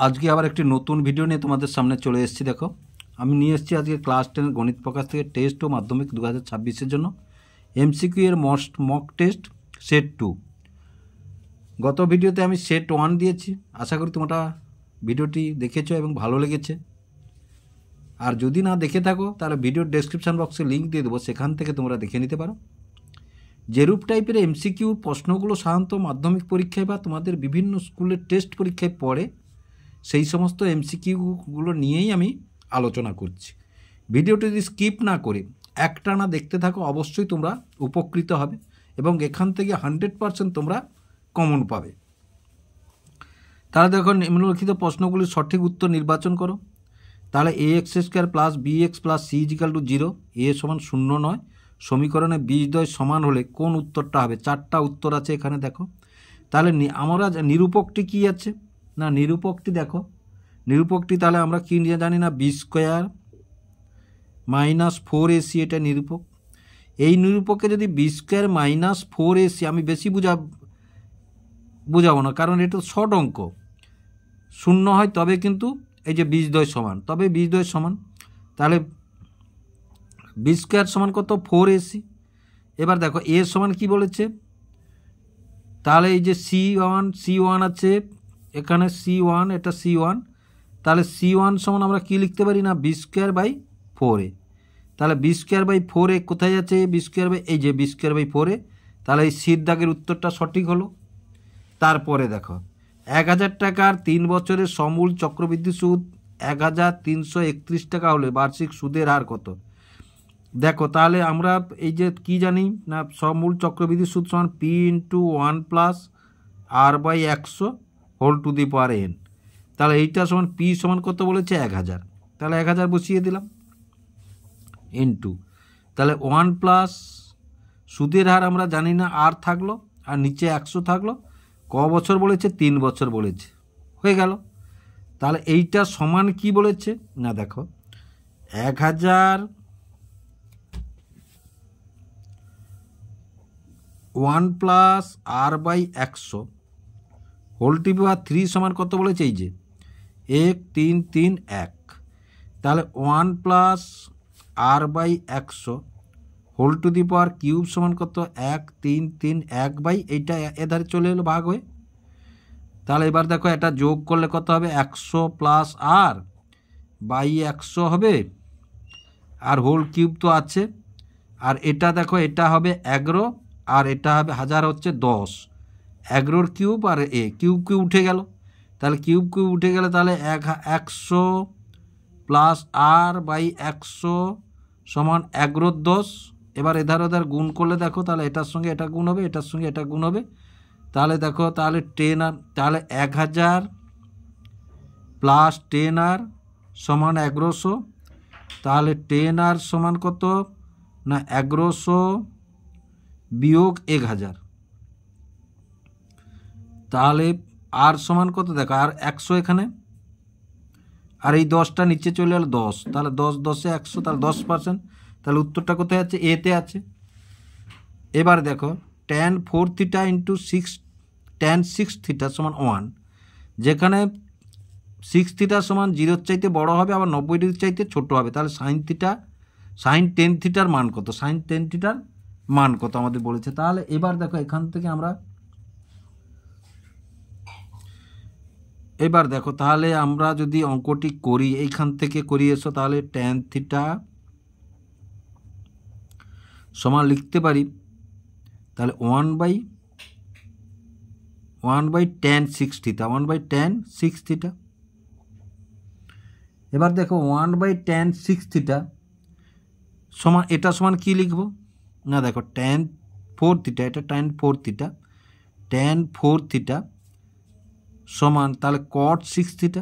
আজকে আবার একটি নতুন ভিডিও নিয়ে তোমাদের সামনে চলে এসেছি। দেখো, আমি নিয়ে এসেছি আজকে ক্লাস 10 গণিত প্রকাশ থেকে টেস্ট ও মাধ্যমিক 2026-এর জন্য এমসিকিউ এর মক টেস্ট সেট 2। গত ভিডিওতে আমি সেট 1 দিয়েছি। আশা করি তোমরা ভিডিওটি দেখেছো এবং ভালো লেগেছে। আর যদি না দেখে থাকো তাহলে ভিডিওর ডেসক্রিপশন বক্সে লিঙ্ক দিয়ে দেবো, সেখান থেকে তোমরা দেখে নিতে পারো। যেরূপ টাইপের এমসিকিউর প্রশ্নগুলো সাধারণত মাধ্যমিক পরীক্ষায় বা তোমাদের বিভিন্ন স্কুলের টেস্ট পরীক্ষায় পড়ে, সেই সমস্ত এমসিকিউগুলো নিয়েই আমি আলোচনা করছি। ভিডিওটি যদি স্কিপ না করে একটানা দেখতে থাকো, অবশ্যই তোমরা উপকৃত হবে এবং এখান থেকে 100% তোমরা কমন পাবে। তাহলে দেখো, নিম্নলিখিত প্রশ্নগুলির সঠিক উত্তর নির্বাচন করো। তাহলে ax² plus bx plus c = 0, a সমান 0 নয়, সমীকরণে বীজদ্বয় সমান হলে কোন উত্তরটা হবে? 4টা উত্তর আছে এখানে। দেখো, তাহলে আমরা নিরূপকটি কি আছে না, নিরূপকটি দেখো, নিরূপকটি তাহলে আমরা কি জানি না, b² - 4ac, এটা নিরূপক। এই নিরূপককে যদি b² - 4ac, আমি বেশি বুঝাবো না, কারণ এটা শর্ট অঙ্ক, 0 হয় তবে কিন্তু এই যে বীজদ্বয় সমান, তবে বীজদ্বয় সমান। তাহলে b² সমান কত? 4ac। এবার দেখো a সমান কি বলেছে, তাহলে এই যে c1 আছে এখানে, c1, এটা c1, তাহলে c1 সমান আমরা কি লিখতে পারি না, b²/4a। তাহলে b²/4a কোথায় আছে? এই যে b²/4a, তাহলে এই সির দাগের উত্তরটা সঠিক হলো। তারপরে দেখো, 1000 টাকার 3 বছরের সমূল চক্রবৃদ্ধি সুদ 1331 টাকা হলে বার্ষিক সুদের হার কত? দেখো, তাহলে আমরা এই যে কি জানি না, সমূল চক্রবৃদ্ধি সুদ সমান p × 1 + r/100 whole to the power n। তাহলে এইটা সমান p সমান কত বলেছে? 1000। তাহলে 1000 বসিয়ে দিলাম ইন্টু, তাহলে 1 + সুদের হার আমরা জানি না, আর থাকলো, আর নিচে 100 থাকলো। ক বছর বলেছে? 3 বছর বলেছে, হয়ে গেল। তাহলে এইটা সমান কি বলেছে না, দেখো 1000 1 + r/100 হোল টু দি পাওয়ার 3 সমান কত বলেছে? এই যে 1331। তাহলে 1 + r/100 whole to the power cube সমান কত? 1331 এইটা এধারে চলে এলো ভাগ হয়ে। তাহলে এবার দেখো, এটা যোগ করলে কত হবে? 100 + r/100 হবে, আর হোল কিউব তো আছে, আর এটা দেখো, এটা হবে 11, আর এটা হবে 1000 হচ্ছে 10, 11 কিউব আর কিউব উঠে গেল। তাহলে কিউব উঠে গেলে তাহলে 100 + r/100 সমান 11 10। এবার এধার ওধার গুণ করলে দেখো, তাহলে এটার সঙ্গে এটা গুণ হবে, এটার সঙ্গে এটা গুণ হবে। তাহলে দেখো, তাহলে 10r, তাহলে 1000 + 10r সমান 1100। তাহলে 10r সমান কত না, 1100 - 1000। তাহলে আর সমান কত? দেখো, আর 100 এখানে, আর এই 10টা নিচে চলে এলো 10, তাহলে 10 10 এ 100, তাহলে 10%। তাহলে উত্তরটা কোথায় আছে? এতে আছে। এবার দেখো, tan 4θ × 6 tan 6θ সমান 1, যেখানে 6θ সমান 0-র চাইতে বড় হবে, আবার 90 ডিগ্রির চাইতে ছোট হবে। তাহলে sin 10θ মান কত? sin 10θ মান কত আমাদের বলেছে। তাহলে এবার দেখো, এখান থেকে আমরা তাহলে আমরা যদি অঙ্কটি করি, এইখান থেকে করি এসো, তাহলে tan θ সমান লিখতে পারি, তাহলে 1/tan 6θ, 1/tan 6θ। এবার দেখো, 1/tan 6θ সমান, এটা সমান কি লিখব না, দেখো tan 4θ, এটা tan 4θ, tan 4θ সমান তাহলে cot 6θ।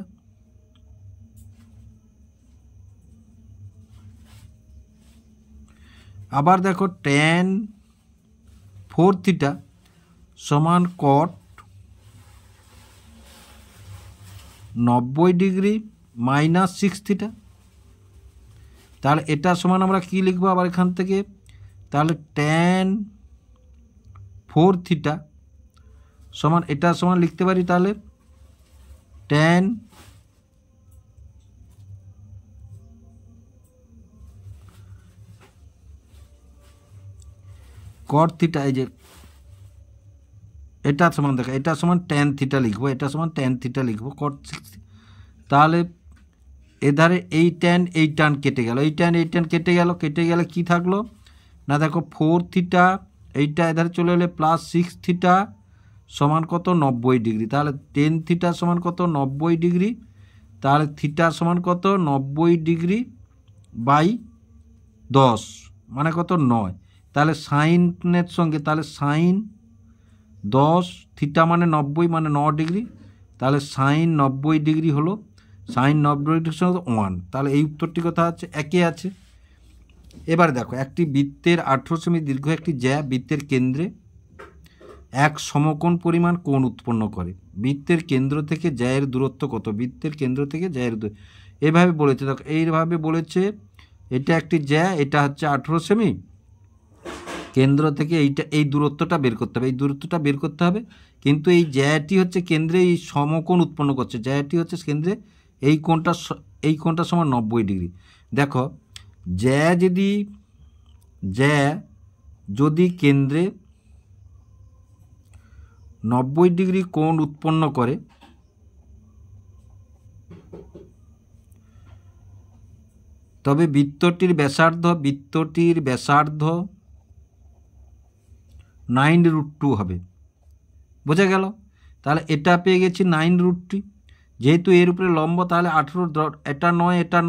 আবার দেখো, tan 4θ সমান cot 90 ডিগ্রি - 6θ। তাহলে এটা সমান আমরা কি লিখবো আবার এখান থেকে, তাহলে tan 4θ সমান, এটা সমান লিখতে পারি তাহলে tan কট থিটা, এই যে এটা সমান দেখো, এটা সমান ট্যান থিটা লিখবো, এটা সমান ট্যান থিটা লিখবো, কট 60। তাহলে এধারে এই ট্যান কেটে গেল, এই ট্যান কেটে গেলে কি থাকলো না দেখো 4 থিটা, এইটা এধারে চলে এলে প্লাস 6 থিটা সমান কত 90 ডিগ্রি। তাহলে 10 থিটা সমান কত 90 ডিগ্রি। তাহলে থিটা সমান কত 90 ডিগ্রি বাই 10 মানে কত 9। তাহলে সাইনের সঙ্গে, তাহলে সাইন 10 থিটা মানে 90 মানে 9 ডিগ্রি। তাহলে সাইন 90 ডিগ্রি হলো, সাইন 90 ডিগ্রির সঙ্গে 1। তাহলে এই উত্তরটি কথা আছে, একে আছে। এবার দেখো, একটি বৃত্তের 18 সেমি দীর্ঘ একটি জ্যা বৃত্তের কেন্দ্রে এক সমকোণ পরিমাণ কোণ উৎপন্ন করে। বৃত্তের কেন্দ্র থেকে জ্যায়ের দূরত্ব কত? বৃত্তের কেন্দ্র থেকে জ্যায়ের দূরত্ব এভাবে বলেছে, দেখো এইভাবে বলেছে, এটা একটি জ্যা, এটা হচ্ছে 18 সেমি, কেন্দ্র থেকে এই দূরত্বটা বের করতে হবে, এই দূরত্বটা বের করতে হবে। কিন্তু এই জ্যাটি হচ্ছে কেন্দ্রে এই সমকোণ উৎপন্ন করছে, জ্যাটি হচ্ছে কেন্দ্রে এই কোণটা সমান 90 ডিগ্রি। দেখো জ্যা যদি কেন্দ্রে 90 ডিগ্রি কোণ উৎপন্ন করে, তবে বৃত্তটির ব্যাসার্ধ 9√2 হবে। বোঝা গেল? তাহলে এটা পেয়ে গেছি 9√2, যেহেতু এর উপরে লম্ব, তাহলে 18, এটা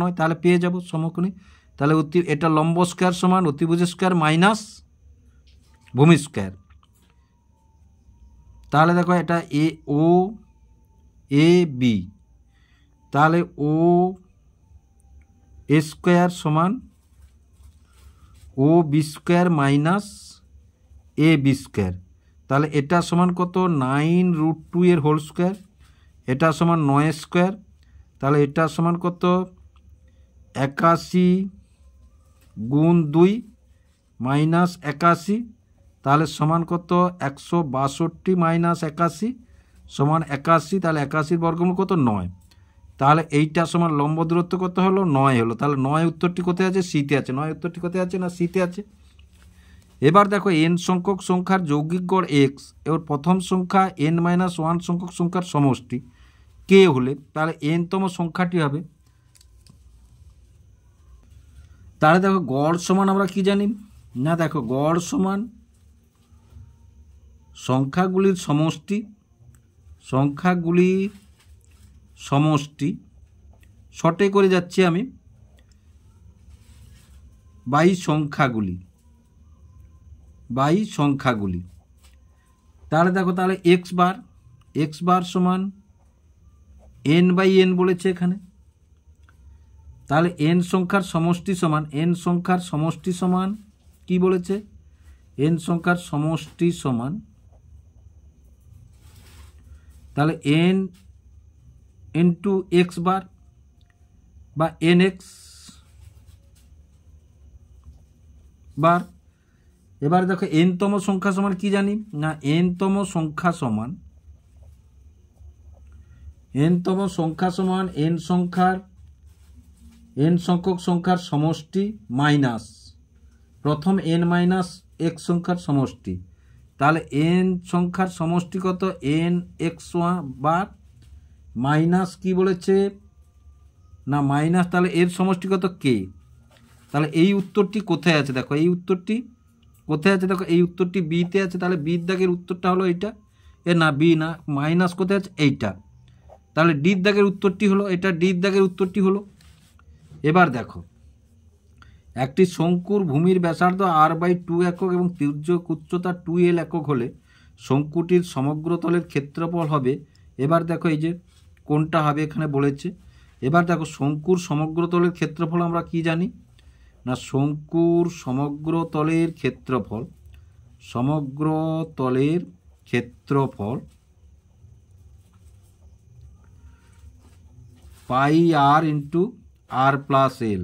নয়, তাহলে পেয়ে যাব সমকোণী। তাহলে এটা লম্ব স্কোয়ার সমান অতিভুজ স্কোয়ার মাইনাস ভূমি স্কোয়ার। তাহলে দেখো এটা এ বি, তাহলে ও এ স্কোয়ার সমান ও B square minus A B square. তাহলে এটা সমান কত 9√2 এর হোল স্কোয়ার, এটা সমান 9 স্কোয়ার। তাহলে এটা সমান কত 81 গুণ 2 মাইনাস 81, তাহলে সমান কত 162 মাইনাস 81 সমান 81। তাহলে 81 বর্গমূল কত 9। তাহলে এইটা সমান লম্ব দূরত্ব কত হলো 9 হলো। তাহলে 9 উত্তরটি কোথায় আছে? সিতে আছে। 9 উত্তরটি কোথায় আছে? না সিতে আছে। এবার দেখো n সংখ্যক সংখ্যার যৌগিক গড় x, এবার প্রথম সংখ্যা n-1 সংখ্যক সংখ্যার সমষ্টি k হলে তাহলে n-তম সংখ্যাটি হবে। তাহলে দেখো গড় সমান আমরা কি জানি না, দেখো গড় সমান সংখ্যাগুলির সমষ্টি শর্টে করে যাচ্ছি আমি, বাই সংখ্যাগুলি। তাহলে দেখো, তাহলে এক্স বার সমান n/n বলেছে এখানে। তাহলে n সংখ্যার সমষ্টি সমান কি বলেছে? n সংখ্যার সমষ্টি সমান, তাহলে n ইন্টু এক্স বার বা nx বার। এবার দেখো n-তম সংখ্যা সমান কি জানি না, n-তম সংখ্যা সমান n সংখ্যক সংখ্যার সমষ্টি মাইনাস প্রথম n-x সংখ্যার সমষ্টি। তাহলে n সংখ্যার সমষ্টি কত? nx1 বার মাইনাস কি বলেছে না মাইনাস, তাহলে এর সমষ্টি কত? k। তাহলে এই উত্তরটি কোথায় আছে? দেখো এই উত্তরটি কোথায় আছে? দেখো এই উত্তরটি বিতে আছে। তাহলে বির দাগের উত্তরটা হলো এইটা, বি না, মাইনাস কোথায় আছে? এইটা। তাহলে ডির দাগের উত্তরটি হলো এটা, ডির দাগের উত্তরটি হলো। এবার দেখো, একটি শঙ্কুর ভূমির ব্যাসার্ধ r/2 একক এবং তির্যক উচ্চতা 2l একক হলে শঙ্কুটির সমগ্র তলের ক্ষেত্রফল হবে। এবার দেখো এই যে কোনটা হবে এখানে বলেছে। এবার দেখো শঙ্কুর সমগ্র তলের ক্ষেত্রফল আমরা কি জানি না, শঙ্কুর সমগ্র তলের ক্ষেত্রফল পাই r ইন্টু r+l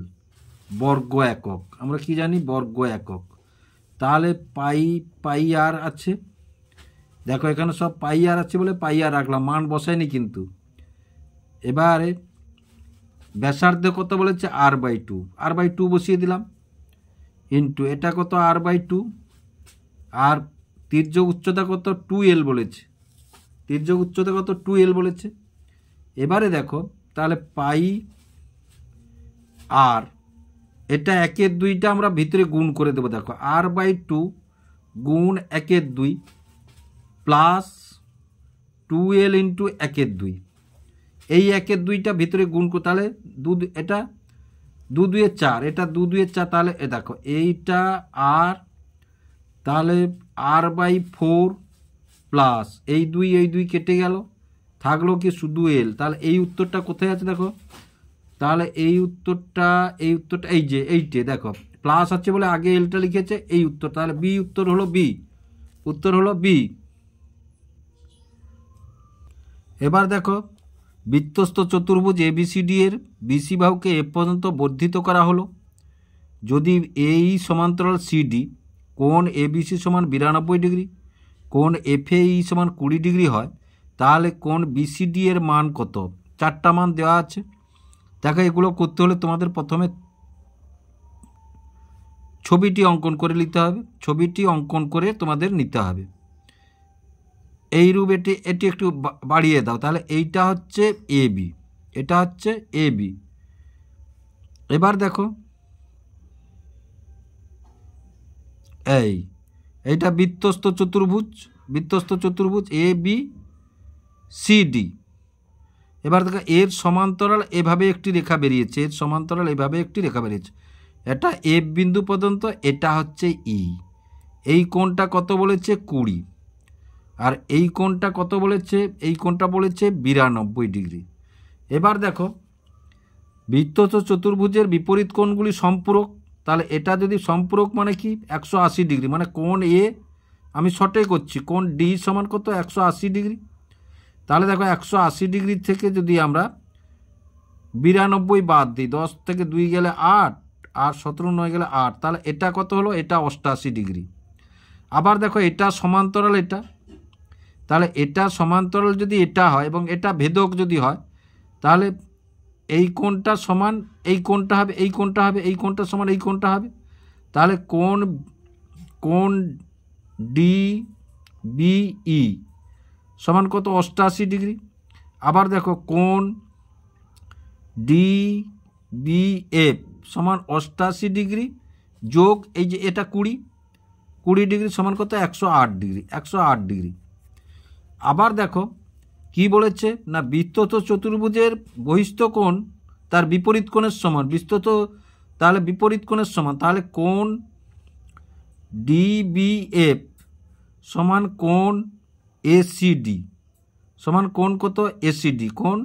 বর্গ একক। আমরা কি জানি? বর্গ একক। তাহলে পাই আর আছে, দেখো এখানে সব পাই আর আছে বলে পাই আর রাখলাম, মান বসায়নি কিন্তু। এবারে ব্যাসার্ধ কত বলেছে? r/2 বসিয়ে দিলাম, ইন্টু এটা কত r/2, আর তির্যক উচ্চতা কত 2L বলেছে, তির্যক উচ্চতা কত 2L বলেছে। এবারে দেখো তাহলে পাই আর এটা 1/2টা আমরা ভিতরে গুণ করে দেবো। দেখো r/2 গুণ 1/2 প্লাস 2L ইন্টু 1/2, এই 1/2টা ভিতরে গুণ করে, তাহলে এটা 2 2 4, এটা 2 2 4, তাহলে এ দেখো এইটা আর, তাহলে r/4 প্লাস এই 2 কেটে গেল, থাকলো কি শুধু L। তাহলে এই উত্তরটা কোথায় আছে দেখো, তাহলে এই উত্তরটা এই যে এইটে দেখো প্লাস আছে বলে আগে এলটা লিখেছে, এই উত্তর, তাহলে বি উত্তর হলো বি, উত্তর হলো বি। এবার দেখো বৃত্তস্থ চতুর্ভুজ ABCD এর BC বাহুকে এ পর্যন্ত বর্ধিত করা হলো। যদি এই সমান্তরাল CD কোণ ABC সমান 92 ডিগ্রি, কোণ FAE সমান 20 ডিগ্রি হয়, তাহলে কোণ BCD এর মান কত? 4টা মান দেওয়া আছে। দেখো এগুলো করতে হলে তোমাদের প্রথমে ছবিটি অঙ্কন করে নিতে হবে, ছবিটি অঙ্কন করে তোমাদের নিতে হবে। এইরূপ এটি একটু বাড়িয়ে দাও, তাহলে এইটা হচ্ছে AB, এটা হচ্ছে AB। এবার দেখো এইটা বৃত্তস্থ চতুর্ভুজ ABCD। এবার দেখো এর সমান্তরাল এভাবে একটি রেখা বেরিয়েছে, এর সমান্তরাল এভাবে একটি রেখা বেরিয়েছে, এটা F বিন্দু পর্যন্ত, এটা হচ্ছে E। এই কোণটা কত বলেছে? 20। আর এই কোণটা কত বলেছে? এই কোণটা বলেছে 92 ডিগ্রি। এবার দেখো বৃত্তস্থ চতুর্ভুজের বিপরীত কোণগুলি সম্পূরক, তাহলে এটা যদি সম্পূরক মানে কি 180 ডিগ্রি, মানে কোণ এ আমি শর্টে করছি, কোণ ডি সমান কত? 180 ডিগ্রি। তাহলে দেখো 180 ডিগ্রি থেকে যদি আমরা 92 বাদ দিই, 10 থেকে 2 গেলে 8, আর 17 9 গেলে 8, তাহলে এটা কত হলো? এটা 88 ডিগ্রি। আবার দেখো এটা সমান্তরাল এটা, তাহলে এটা সমান্তরাল যদি এটা হয় এবং এটা ভেদক যদি হয়, তাহলে এই কোণটা সমান এই কোণটা হবে, এই কোণটা হবে, এই কোণটা সমান এই কোণটা হবে, তাহলে কোণ DBE সমান কত? 88 ডিগ্রি। আবার দেখো কোণ DBF সমান 88 ডিগ্রি যোগ এই যে এটা 20 ডিগ্রি সমান কত? 108 ডিগ্রি, 108 ডিগ্রি। আবার দেখো কি বলেছে না, বৃত্তস্থ চতুর্ভুজের বহিস্থ কোণ তার বিপরীত কোণের সমান, বৃত্তস্থ তাহলে বিপরীত কোণের সমান, তাহলে কোণ DBF সমান কোণ ACD সমান কোণ কত? ACD, কোণ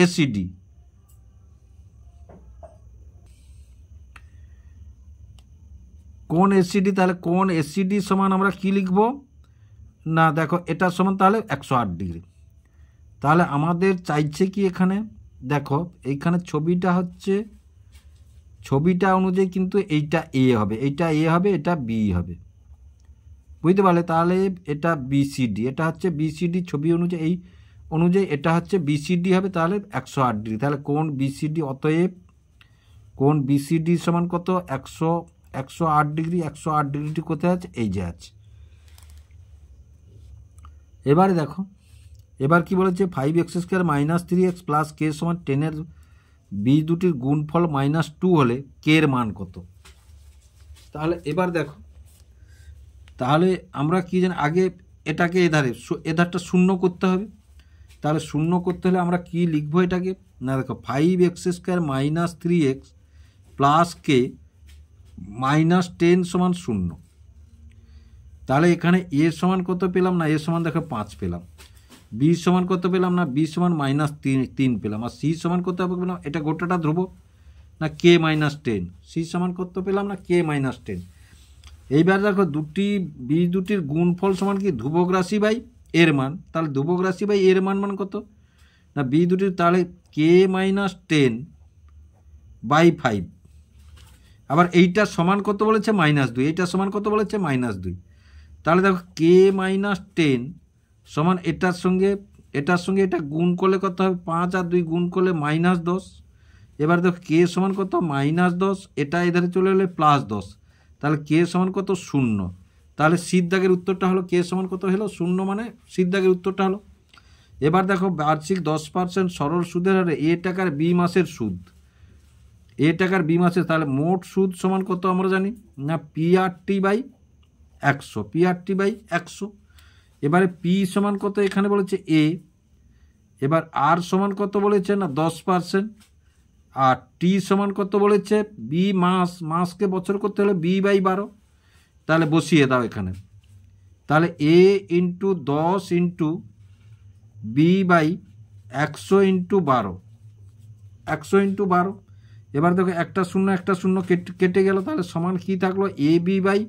ACD। কোণ ACD, তাহলে কোণ ACD সমান আমরা কি লিখব না, দেখো এটা সমান তাহলে 108 ডিগ্রি। তাহলে আমাদের চাইছে কি এখানে দেখো এইখানে ছবিটা হচ্ছে, ছবিটা অনুযায়ী কিন্তু এইটা A হবে, এইটা A হবে, এটা B হবে, বুঝতে পারলে? তাহলে এটা BCD, এটা হচ্ছে BCD ছবি অনুযায়ী, এই অনুযায়ী এটা হচ্ছে BCD হবে, তাহলে 108 ডিগ্রি। তাহলে কোণ BCD, অতএব কোণ BCD সমান কত? 108 ডিগ্রি। 108 ডিগ্রিটি কোথায় আছে? এই যে আছে। এবারে দেখো এবার কি বলেছে, 5x² - 3x + k সমান 10 বীজ দুটির গুণফল -2 হলে কে এর মান কত? তাহলে এবার দেখো, তাহলে আমরা কি জানি, আগে এটাকে এধারটা শূন্য করতে হবে। তাহলে শূন্য করতে হলে আমরা কি লিখবো এটাকে না, দেখো 5x² - 3x + k -10 সমান 0। তাহলে এখানে এ সমান কত পেলাম না, এ সমান দেখো 5 পেলাম। বি সমান কত পেলাম না, বি সমান -3 পেলাম। আর সি সমান কত পেলাম, এটা গোটাটা ধ্রুবক না, কে -10। সি সমান কত পেলাম না, কে -10। এইবার দেখো বীজ দুটির গুণফল সমান কি ধ্রুবক রাশি বাই এর মান, তাহলে ধ্রুবক রাশি বাই এর মান কত না, বীজ দুটির, তাহলে কে -10/5। আবার এইটা সমান কত বলেছে? -2। এইটা সমান কত বলেছে? -2। তাহলে দেখো কে -10 সমান এটার সঙ্গে এটা গুণ করলে কত হবে? 5 আর 2 গুণ করলে -10। এবার দেখো কে সমান কত? -10, এটা এধারে চলে এলে +10, তাহলে কে সমান কত? 0। তাহলে সির দাগের উত্তরটা হলো কে সমান কত হলো 0, মানে সির দাগের উত্তরটা হলো। এবার দেখো বার্ষিক 10% সরল সুদের হারে এ টাকার বি মাসের সুদ, এ টাকার বি মাসের, তাহলে মোট সুদ সমান কত আমরা জানি না PRT/100, PRT/100। এবারে পি সমান কত এখানে বলেছে এ, এবার আর সমান কত বলেছে না 10%, আর টি সমান কত বলেছে বি মাস, মাসকে বছর করতে হলে B/12, তাহলে বসিয়ে দাও এখানে। তাহলে A × 10 × B/100 × 12, 100 × 12। এবার দেখো একটা শূন্য কেটে গেল, তাহলে সমান কি থাকলো AB/12,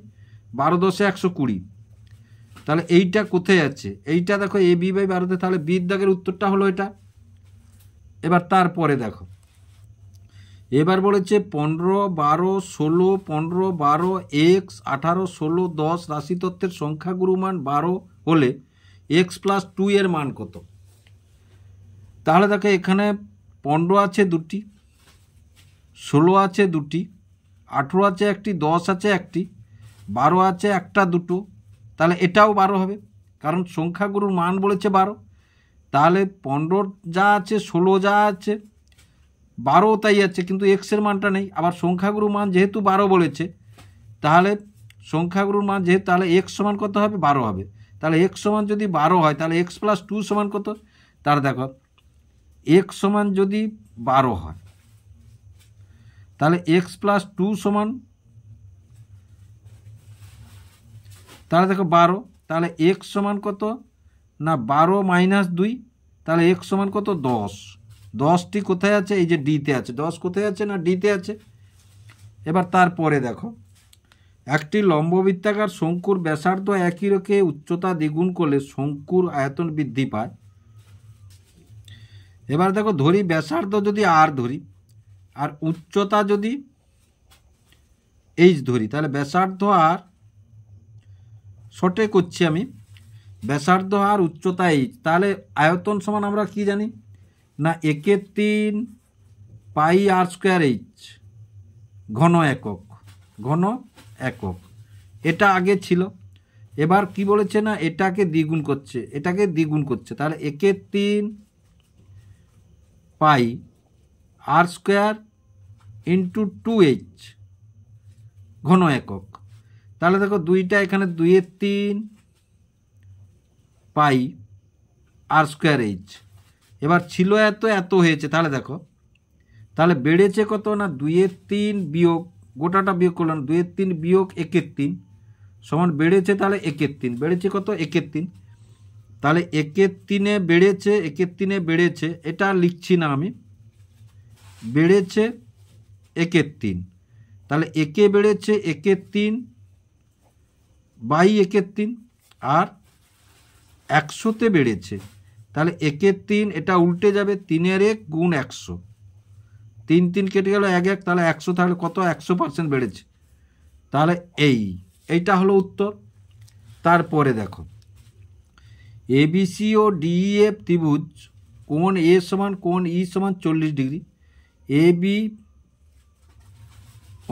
10 120। তাহলে এইটা কোথায় আছে, এইটা দেখো AB/12, তাহলে বির দাগের উত্তরটা হলো এটা। এবার তারপরে দেখো এবার বলেছে 15, 12, 16, 15, 12, x, 18, 16, 10 রাশি তত্ত্বের সংখ্যাগুরু মান 12 হলে x+2 এর মান কত। তাহলে দেখো এখানে 15 আছে দুটি, 16 আছে দুটি, 18 আছে একটি, 10 আছে একটি, 12 আছে একটা দুটো, তাহলে এটাও 12 হবে, কারণ সংখ্যাগুরুর মান বলেছে 12। তাহলে 15 যা আছে, 16 যা আছে, 12 তাই আছে, কিন্তু এক্সের মানটা নেই। আবার সংখ্যাগুরুর মান যেহেতু 12 বলেছে, তাহলে সংখ্যাগুরুর মান যেহেতু, তাহলে এক্স সমান কত হবে 12 হবে। তাহলে এক্স সমান যদি 12 হয়, তাহলে x+2 সমান কত। তাহলে দেখো এক্স সমান যদি 12 হয়, তাহলে x+2 সমান, তাহলে দেখো 12, তাহলে এক্স সমান কত না 12 - 2, তাহলে এক্স সমান কত 10। 10টি কোথায় আছে, এই যে ডিতে আছে, 10 কোথায় আছে না ডিতে আছে। এবার তারপরে দেখো একটি লম্ববৃত্তাকার শঙ্কুর ব্যাসার্ধ একই রেখে উচ্চতা দ্বিগুণ করলে শঙ্কুর আয়তন বৃদ্ধি পায়। এবার দেখো ধরি ব্যাসার্ধ যদি আর ধরি, আর উচ্চতা যদি এইচ ধরি, তাহলে ব্যাসার্ধ আর, শর্টে করছি আমি, ব্যাসার্ধ আর উচ্চতা এইচ, তাহলে আয়তন সমান আমরা কি জানি না 1/3 πr²h ঘন একক, ঘন একক। এটা আগে ছিল, এবার কি বলেছে না এটাকে দ্বিগুণ করছে, এটাকে দ্বিগুণ করছে, তাহলে 1/3 πr² × 2h ঘন একক। তাহলে দেখো দুইটা এখানে 2/3 πr²h, এবার ছিল এত, এত হয়েছে, তাহলে দেখো তাহলে বেড়েছে কত না 2/3 বিয়োগ, গোটাটা বিয়োগ করলাম, 2/3 বিয়োগ 1/3 সমান বেড়েছে, তাহলে 1/3 বেড়েছে কত 1/3, তাহলে 1/3 বেড়েছে, 1/3 বেড়েছে, এটা লিখছি না আমি, বেড়েছে 1/3, তাহলে একে বেড়েছে 1/3/1/3, আর 100তে বেড়েছে, তাহলে 1/3, এটা উল্টে যাবে, 3/1 × 100, 3 কেটে গেল 1 1, তাহলে 100, তাহলে কত 100% বেড়েছে। তাহলে এইটা হলো উত্তর। তারপরে দেখো ABC ও DEF ত্রিভুজ কোণ A সমান কোণ E সমান 40 ডিগ্রি, AB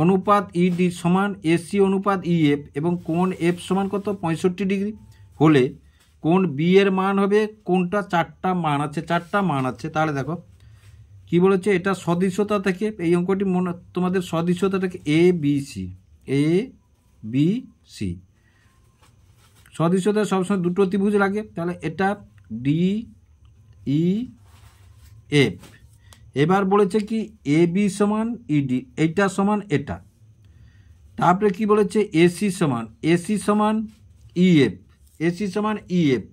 অনুপাত ED সমান AC অনুপাত EF এবং কোণ F সমান কত 65 ডিগ্রি হলে কোণ B এর মান হবে কোনটা, 4টা মান আছে, 4টা মান আছে। তাহলে দেখো কি বলেছে, এটা সদৃশতা থেকে, এই অঙ্কটি মনে তোমাদের সদৃশতা থেকে ABC, সদৃশতা সবসময় দুটো ত্রিভুজ লাগে, তাহলে এটা DEF। এবার বলেছে কি AB সমান ED, এইটা সমান এটা। তারপরে কি বলেছে AC সমান EF, AC সমান EF।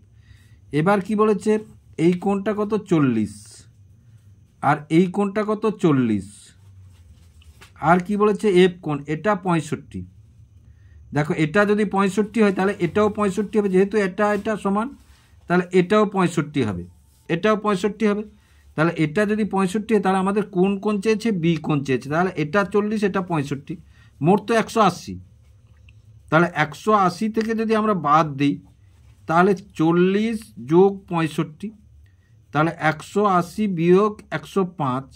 এবার কি বলেছে এই কোণটা কত 40, আর এই কোণটা কত 40, আর কি বলেছে এফ কোণ, এটা 65। দেখো এটা যদি 65 হয়, তাহলে এটাও 65 হবে, যেহেতু এটা সমান, তাহলে এটাও 65 হবে, এটাও 65 হবে। তাহলে এটা যদি 65 হয়, তাহলে আমাদের কোন কোণ চেয়েছে, বি কোণ চেয়েছে, তাহলে এটা 40, এটা 65, মোট তো 180। তাহলে 180 থেকে যদি আমরা বাদ দিই, তাহলে 40 যোগ 65, তাহলে 180 বিয়োগ 105,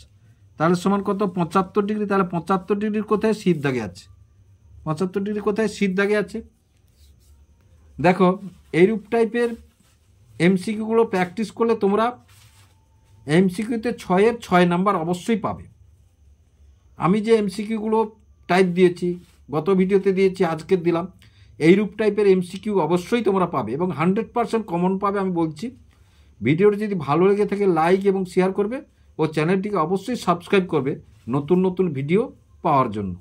তাহলে সমান কত 75 ডিগ্রি। তাহলে 75 ডিগ্রির কোথায় সিধ দাগে আছে, 75 ডিগ্রি কোথায় সিধ দাগে আছে। দেখো এইরূপ টাইপের এমসিকিউগুলো প্র্যাকটিস করলে তোমরা এমসিকিউতে 6-এর 6 নাম্বার অবশ্যই পাবে। আমি যে এমসিকিউগুলো টাইপ দিয়েছি, গত ভিডিওতে দিয়েছি, আজকের দিলাম, এইরূপ টাইপের এমসিকিউ অবশ্যই তোমরা পাবে এবং 100% কমন পাবে। আমি বলছি, ভিডিওটি যদি ভালো লেগে থাকে লাইক এবং শেয়ার করবে ও চ্যানেলটিকে অবশ্যই সাবস্ক্রাইব করবে নতুন নতুন ভিডিও পাওয়ার জন্য।